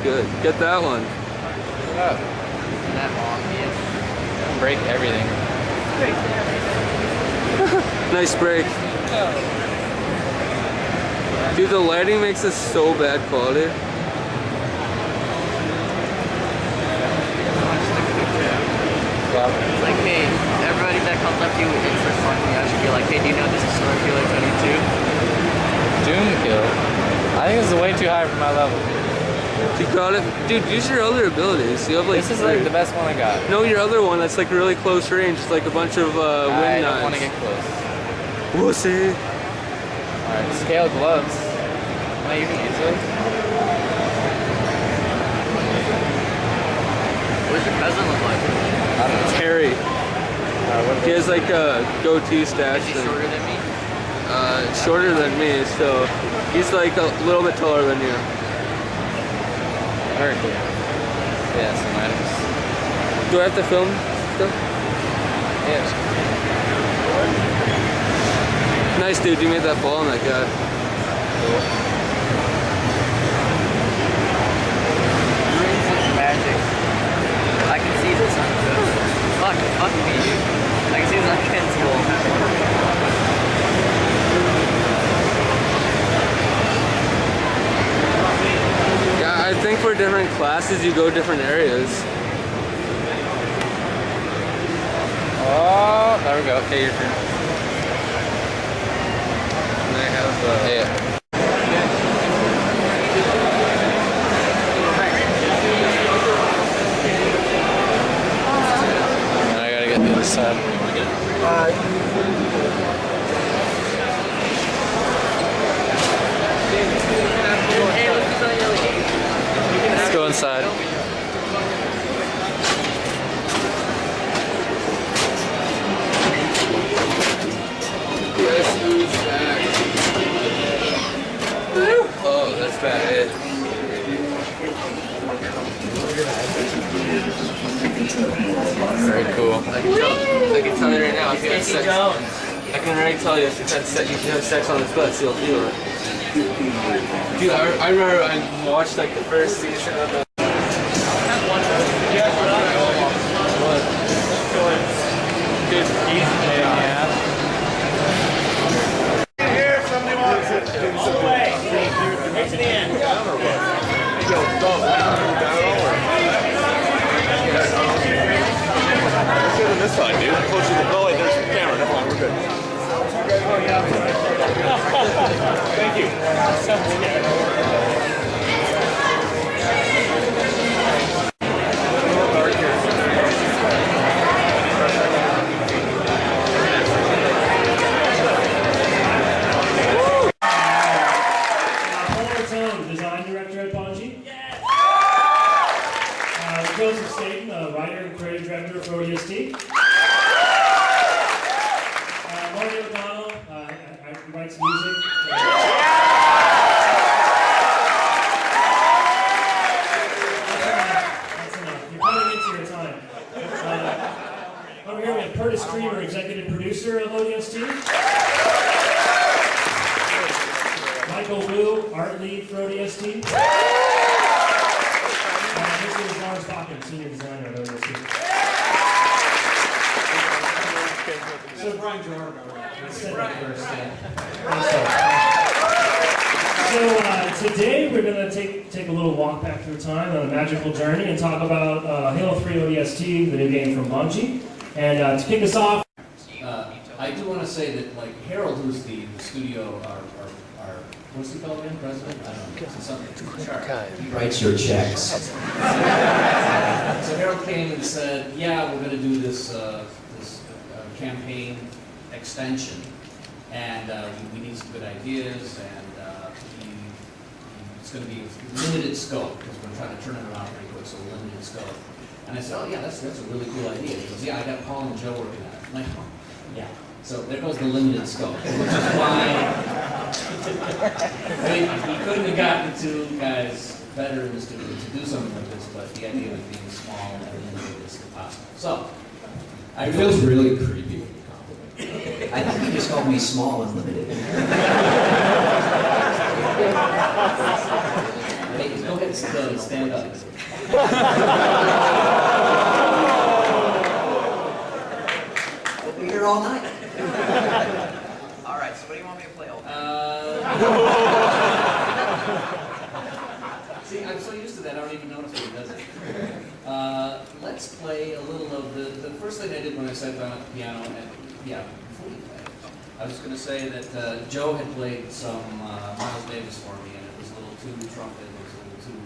good. Get that one. Oh. That long, yeah. Break everything. Nice break. Dude, the lighting makes this so bad quality. It's like, hey, everybody that comes up to you and starts talking to you, I should be like, hey, do you know this is Storm Killer 22? Doom Kill? I think this is way too high for my level. You got it? Dude, use your other abilities. You have like this is like the best one I got. No, your other one that's like really close range. It's like a bunch of wind knives. I don't want to get close. Wussy. Alright, scale gloves. Can I even use those? What does your cousin look like? I don't know. Terry. He has like a goatee stash. Is he shorter than me? Shorter than me, so he's like a little bit taller than you. Very cool. Yeah, some items. Do I have to film still? Yes. Nice, dude. You made that ball on that guy. Cool. Magic. I can see this on fuck me, dude. I can see this on Ken's wall. I think for different classes you go different areas. Oh, there we go. Okay, your turn. And I have yeah. And I gotta get the other side. Let's go inside. Oh, that's bad. Very cool. I can tell you right now. If you had sex, I can already tell you if you had sex on his butt, you'll feel it. Dude, I remember I watched like the first season of the. Dude, Yeah. Here, somebody wants it. All the way. Right to the end. Let's get on this side, dude. Close to the belly. There's the camera. Never mind, we're good. Thank you. Design director at Bungie. Joseph Staten, writer and creative director for ODST. Marty O'Donnell, I writes music. That's enough. You're cutting into your time. Over here we have Curtis Creamer, executive producer of ODST. Michael Wu, art lead for ODST. This is Lars Bakken, senior designer at ODST. So Brian Gerard, I said that first. So today we're going to take a little walk back through time on a magical journey and talk about Halo 3 ODST, the new game from Bungie. And to kick us off, I do want to say that, like, Harold, who's the studio, our what's he called again? President? I don't know. Something. He writes your checks. So Harold came and said, yeah, we're going to do this campaign extension, and we need some good ideas, and it's going to be limited scope, because we're trying to turn it around pretty quick, so limited scope. And I said, oh yeah, that's a really cool idea. He goes, yeah, I got Paul and Joe working on it. I'm like, oh, yeah. So there goes the limited scope, which is why I mean, he couldn't have gotten two guys better in the studio to do something like this, but the idea of being small and limited is impossible. So, It feels really creepy. I think you just called me small and limited. Hey, go ahead stand up. We'll be here all night. All right, so what do you want me to play? See, I'm so used to that, I don't even notice when he does it. Let's play a little of the first thing I did when I sat down at the piano, and yeah, before we play, I was going to say that Joe had played some Miles Davis for me, and it was a little too trumpet, it was a little too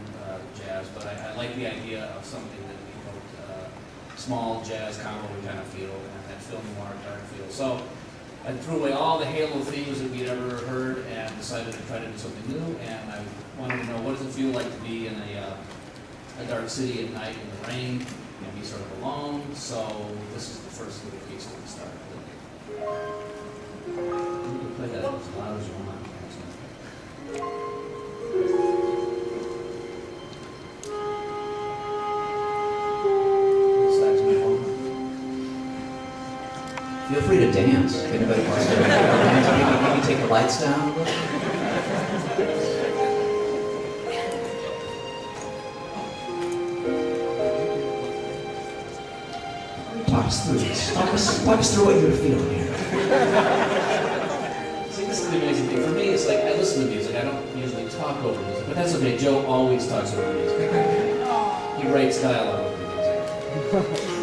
jazz, but I like the idea of something that we called small jazz combo kind of feel, and that film noir kind of feel. So I threw away all the Halo themes that we'd ever heard and decided to try to do something new, and I wanted to know what does it feel like to be in a dark city at night in the rain and be sort of alone. So this is the first little piece that we started with. You can play that as loud as you want. Feel free to dance. If anybody wants to dance, maybe take the lights down a little. Talk us through this. Talk us through what you were feeling here. See, this is the amazing thing. For me, it's like I listen to music. I don't usually talk over music, but that's okay. Joe always talks over music. He writes dialogue over music.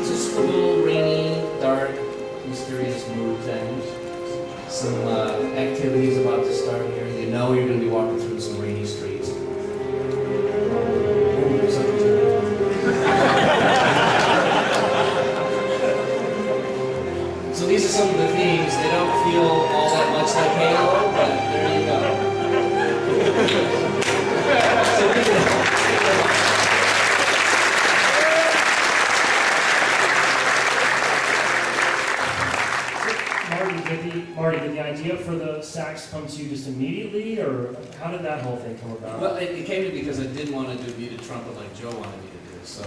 It's just a little rainy, dark, mysterious mood thing. Some activities about to start here. You know you're going to be walking through some rainy streets. So these are some of the themes. They don't feel all that much like Halo, but there you go. Marty, did the idea for the sax come to you just immediately, or how did that whole thing come about? Well, it came to me because I didn't want to do muted trumpet like Joe wanted me to do. So,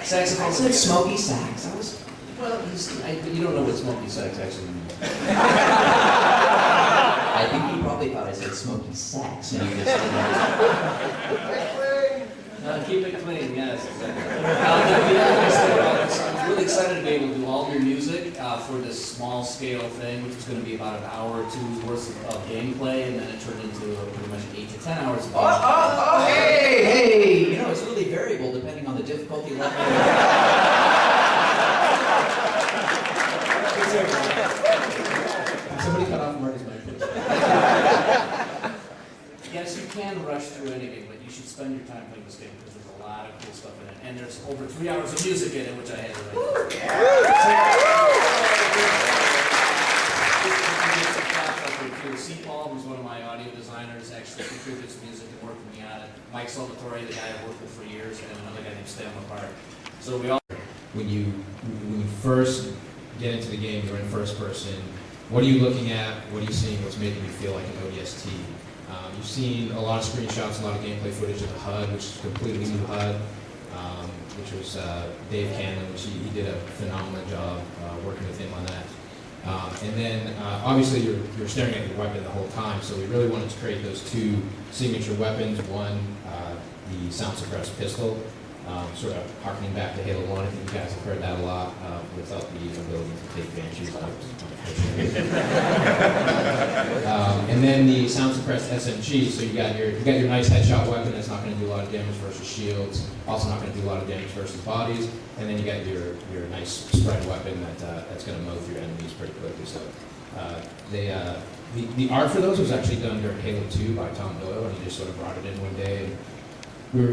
saxophone. I said smoky sax. Well, you don't know what smoky sax actually means. I think he probably thought I said smoky sax. And he just Keep it clean, yes. I'm really excited to be able to do all new music for this small scale thing, which was going to be about an hour or two's worth of gameplay, and then it turned into pretty much 8 to 10 hours of gameplay. Hey! You know, it's really variable depending on the difficulty level. Somebody cut off Marty's mic, please. Yes, you can rush through any game, but you should spend your time playing this game because there's a lot of cool stuff in it. And there's over 3 hours of music in it, which I had to write. Paul, who's one of my audio designers, actually contributes music and worked with me on it. Mike Salvatore, the guy I've worked with for years, and another guy named Stan Lepard. So we all... When you first get into the game, you're in first person. What are you looking at? What are you seeing? What's making you feel like an ODST? You've seen a lot of screenshots, a lot of gameplay footage of the HUD, which is a completely new HUD, which was Dave Cannon, which he did a phenomenal job working with him on that. And then obviously you're staring at your weapon the whole time, so we really wanted to create those two signature weapons. One, the sound suppressed pistol, sort of harkening back to Halo 1. I think you guys have heard that a lot, without the ability to take banshees out. And then the sound suppressed SMG, so you got your nice headshot weapon that's not going to do a lot of damage versus shields, also not going to do a lot of damage versus bodies, and then you got your nice spread weapon that's going to mow through enemies pretty quickly. So the art for those was actually done during Halo 2 by Tom Doyle, and he just sort of brought it in one day. And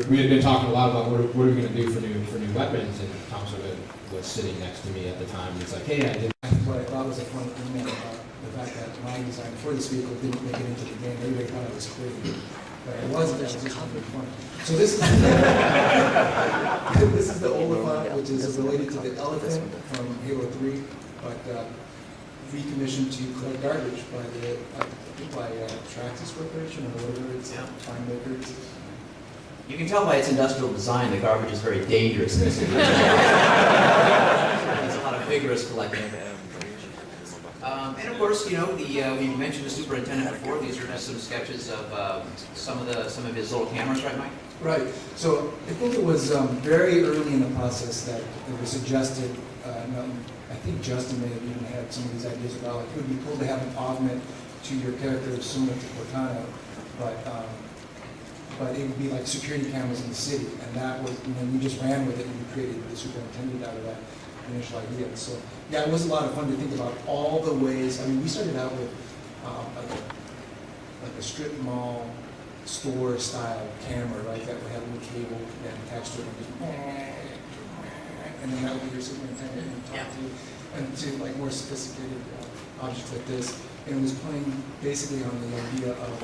we had been talking a lot about what are we going to do for new weapons, and Tom sort of was sitting next to me at the time. He's like, "Hey, I did." What I thought was a funny thing about the fact that my design for this vehicle didn't make it into the game. Everybody thought I was crazy, but it wasn't. It was just really funny. So this is the Oliphant, which is related to the elephant from Halo 3, but recommissioned to collect garbage by Traxxas Corporation or whatever it's time makers. You can tell by its industrial design the garbage is very dangerous in this city. There's a lot of vigorous collecting. And of course, you know, we mentioned the superintendent before. These are just some sketches of some of his little cameras, right, Mike? Right. So I think it was very early in the process that it was suggested. I think Justin may have even had some of these ideas about like it would be cool to have an augment to your character similar to Cortana, but it would be like security cameras in the city, and that was, you know, we just ran with it and we created the superintendent out of that initial idea. So yeah, it was a lot of fun to think about all the ways. I mean, we started out with like a strip mall store style camera, right? That would have a little cable that attached to it, and then that would be your superintendent and talk to like more sophisticated objects like this. And it was playing basically on the idea of